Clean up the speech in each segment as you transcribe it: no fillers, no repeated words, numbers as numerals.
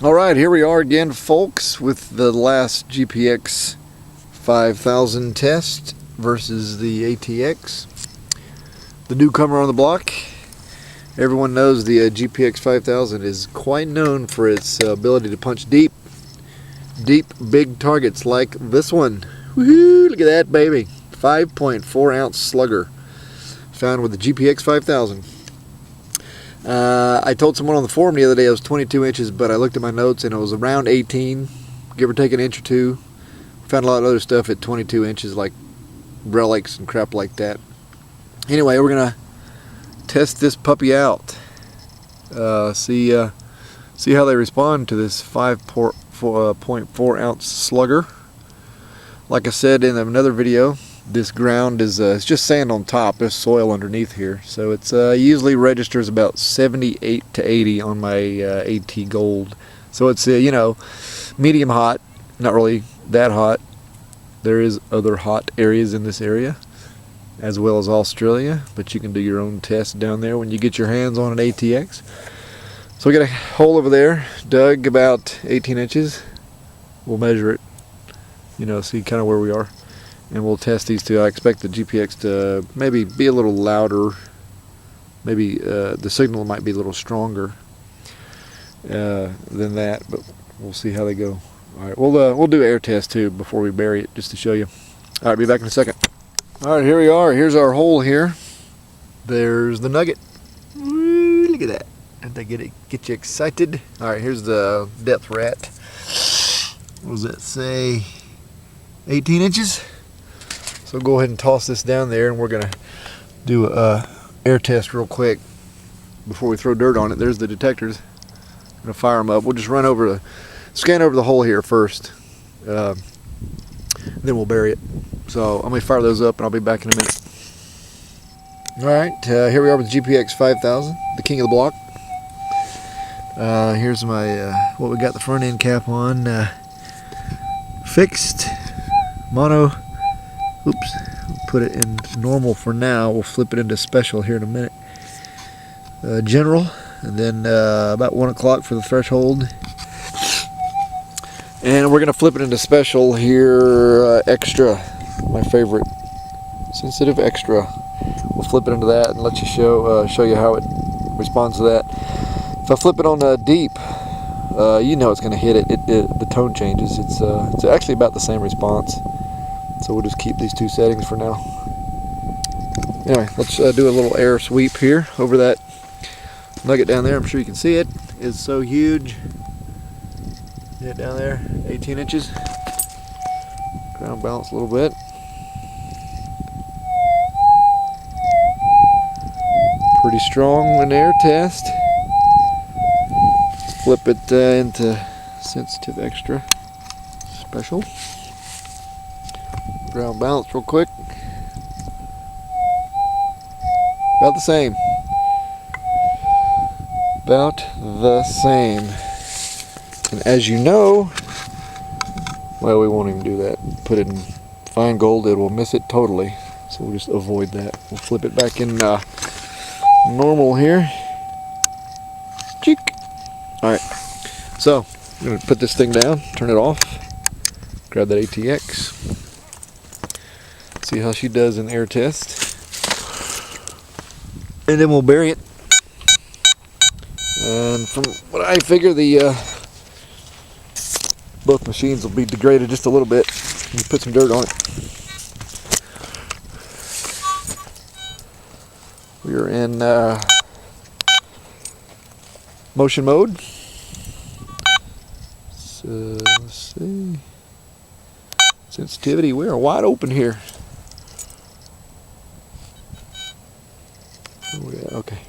Alright, here we are again, folks, with the last GPX 5000 test versus the ATX. The newcomer on the block. Everyone knows the GPX 5000 is quite known for its ability to punch deep, big targets like this one. Woohoo! Look at that, baby. 5.4 ounce slugger found with the GPX 5000. I told someone on the forum the other day it was 22 inches, but I looked at my notes and it was around 18, give or take an inch or two. Found a lot of other stuff at 22 inches, like relics and crap like that. Anyway, we're gonna test this puppy out. See how they respond to this 5.4 ounce slugger. Like I said in another video, this ground is it's just sand on top. There's soil underneath here, so it's usually registers about 78 to 80 on my AT Gold. So it's you know, medium hot, not really that hot. There is other hot areas in this area, as well as Australia, but you can do your own test down there when you get your hands on an ATX. So we got a hole over there, dug about 18 inches. We'll measure it, you know, see kind of where we are. And we'll test these two. I expect the GPX to maybe be a little louder. Maybe the signal might be a little stronger than that, but we'll see how they go. All right, we'll do air test too before we bury it, just to show you. All right, be back in a second. All right, here we are. Here's our hole here. There's the nugget. Woo, look at that. Didn't they get you excited? All right, here's the depth rat. What does that say? 18 inches. So go ahead and toss this down there, and we're gonna do a air test real quick before we throw dirt on it. There's the detectors. I'm gonna fire them up. We'll just scan over the hole here first, then we'll bury it. So I'm gonna fire those up, and I'll be back in a minute. All right, here we are with GPX 5000, the king of the block. Here's my what we got the front end cap on, fixed mono. Oops, put it in normal for now. We'll flip it into special here in a minute. General, and then about 1 o'clock for the threshold. And we're going to flip it into special here, extra, my favorite, sensitive extra. We'll flip it into that and let you show you how it responds to that. If I flip it on deep, you know it's going to hit it. The tone changes. It's actually about the same response. So we'll just keep these two settings for now. Anyway, let's do a little air sweep here over that nugget down there. I'm sure you can see it. It's so huge. See it down there, 18 inches. Ground balance a little bit. Pretty strong in air test. Flip it into sensitive extra, special. Ground balance real quick. About the same. About the same. And as you know, well, we won't even do that. Put it in fine gold, it will miss it totally. So we'll just avoid that. We'll flip it back in normal here. Cheek. Alright. So, I'm going to put this thing down, turn it off, grab that ATX. See how she does in air test, and then we'll bury it. And from what I figure, both machines will be degraded just a little bit. You put some dirt on it. We are in motion mode. So let's see. Sensitivity. We are wide open here. Okay.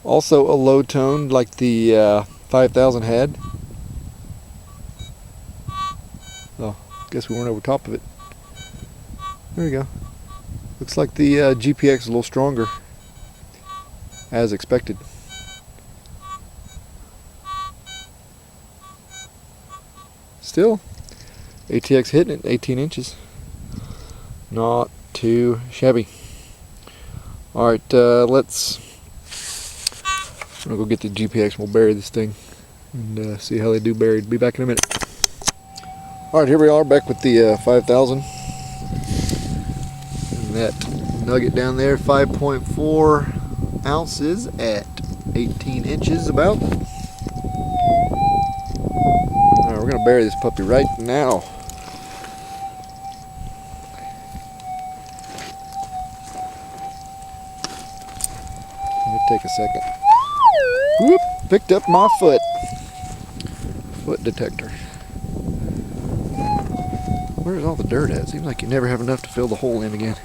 Also a low tone like the 5000 had. Oh, guess we weren't over top of it. There we go. Looks like the GPX is a little stronger, as expected. Still, ATX hitting it 18 inches. Not too shabby. Alright, let's I'm gonna go get the GPX and we'll bury this thing and see how they do buried. Be back in a minute. Alright, here we are back with the 5000. And that nugget down there, 5.4 ounces at 18 inches about. Alright, we're gonna bury this puppy right now. It'll take a second. Whoop! Picked up my foot detector. Where's all the dirt at? Seems like you never have enough to fill the hole in again.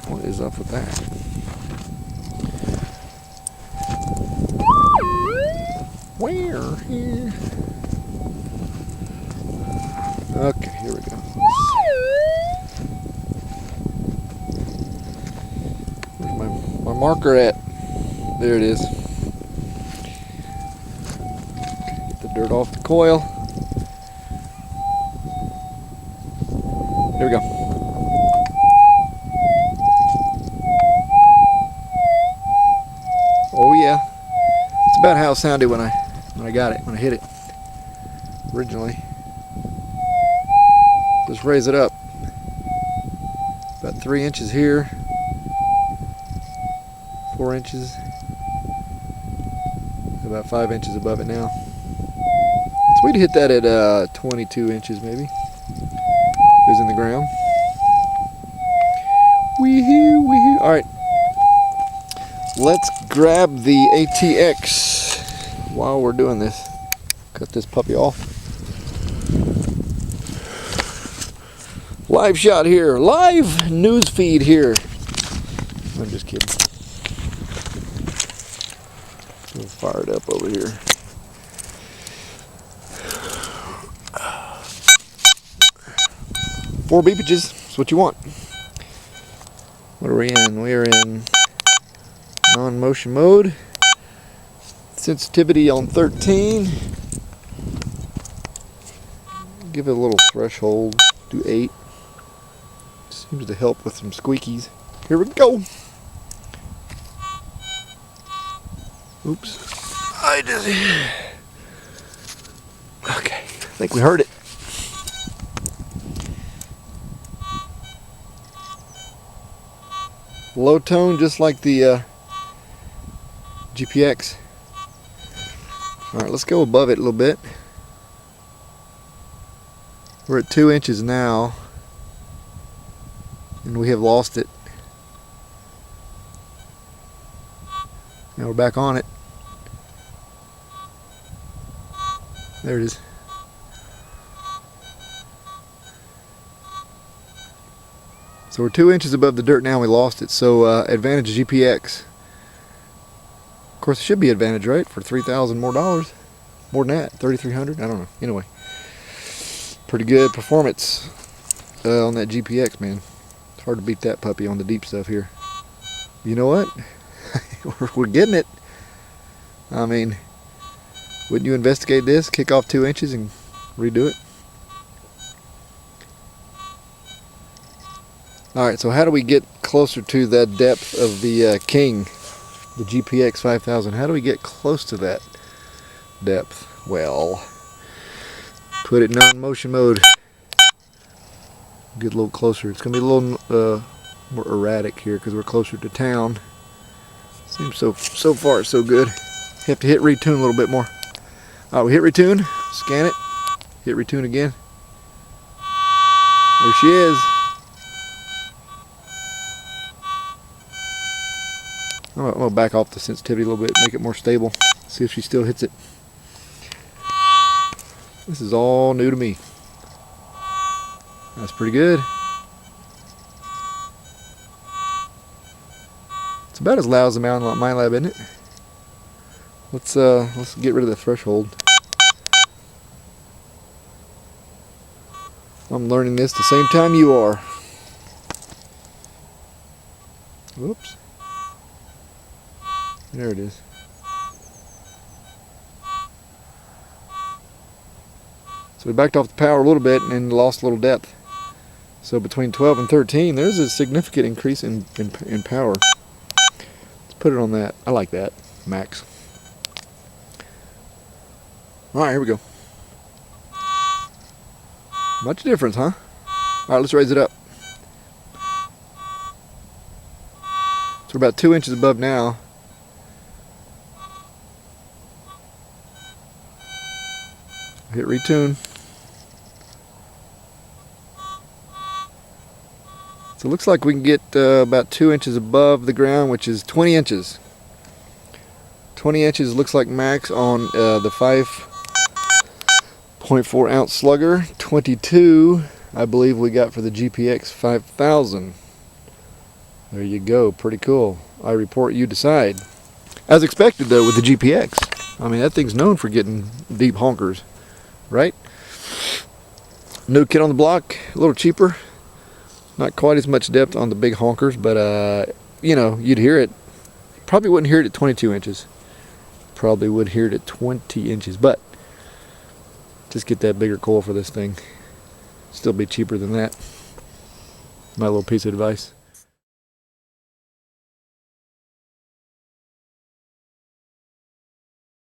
What is up with that? Where? Here. Okay, here we go. Where's my marker at? There it is. Get the dirt off the coil. Here we go. Oh yeah. It's about how it sounded when I got it, when I hit it originally. Let's raise it up. About 3 inches here. 4 inches. About 5 inches above it now. So we'd hit that at 22 inches maybe. It was in the ground. Wee-hoo, wee-hoo. Alright. Let's grab the ATX while we're doing this. Cut this puppy off. Live shot here. Live news feed here. I'm just kidding. We'll fire it up over here. Four beepages. That's what you want. What are we in? We are in non-motion mode. Sensitivity on 13. Give it a little threshold. Do 8. Seems to help with some squeakies. Here we go. Oops. Okay. I think we heard it. Low tone, just like the GPX. Alright, let's go above it a little bit. We're at 2 inches now, and we have lost it. Now we're back on it. There it is. So we're 2 inches above the dirt now, and we lost it. So advantage GPX. Of course, it should be advantage, right? For $3,000 more dollars. More than that, 3,300. I don't know. Anyway, pretty good performance on that GPX, man. It's hard to beat that puppy on the deep stuff here. You know what? We're getting it. I mean, wouldn't you investigate this? Kick off 2 inches and redo it? Alright, so how do we get closer to that depth of the King, the GPX 5000? How do we get close to that depth? Well, put it in non-motion mode. Get a little closer. It's going to be a little more erratic here because we're closer to town. Seems so far so good. Have to hit retune a little bit more. Alright, we hit retune, scan it, hit retune again. There she is. I'm going to back off the sensitivity a little bit, make it more stable. See if she still hits it. This is all new to me. That's pretty good. It's about as loud as the my lab, isn't it? Let's get rid of the threshold. I'm learning this the same time you are. Whoops. There it is. So we backed off the power a little bit and lost a little depth. So between 12 and 13, there's a significant increase in power. Let's put it on that. I like that, max. Alright, here we go. Much difference, huh? Alright, let's raise it up. So we're about 2 inches above now. Hit retune. So it looks like we can get about 2 inches above the ground, which is 20 inches. 20 inches looks like max on the 5.4 ounce slugger. 22, I believe we got for the GPX 5000. There you go, pretty cool. I report, you decide. As expected though with the GPX. I mean, that thing's known for getting deep honkers, right? New kit on the block, a little cheaper. Not quite as much depth on the big honkers, but you know, you'd hear it. Probably wouldn't hear it at 22 inches. Probably would hear it at 20 inches, but just get that bigger coil for this thing. Still be cheaper than that. My little piece of advice.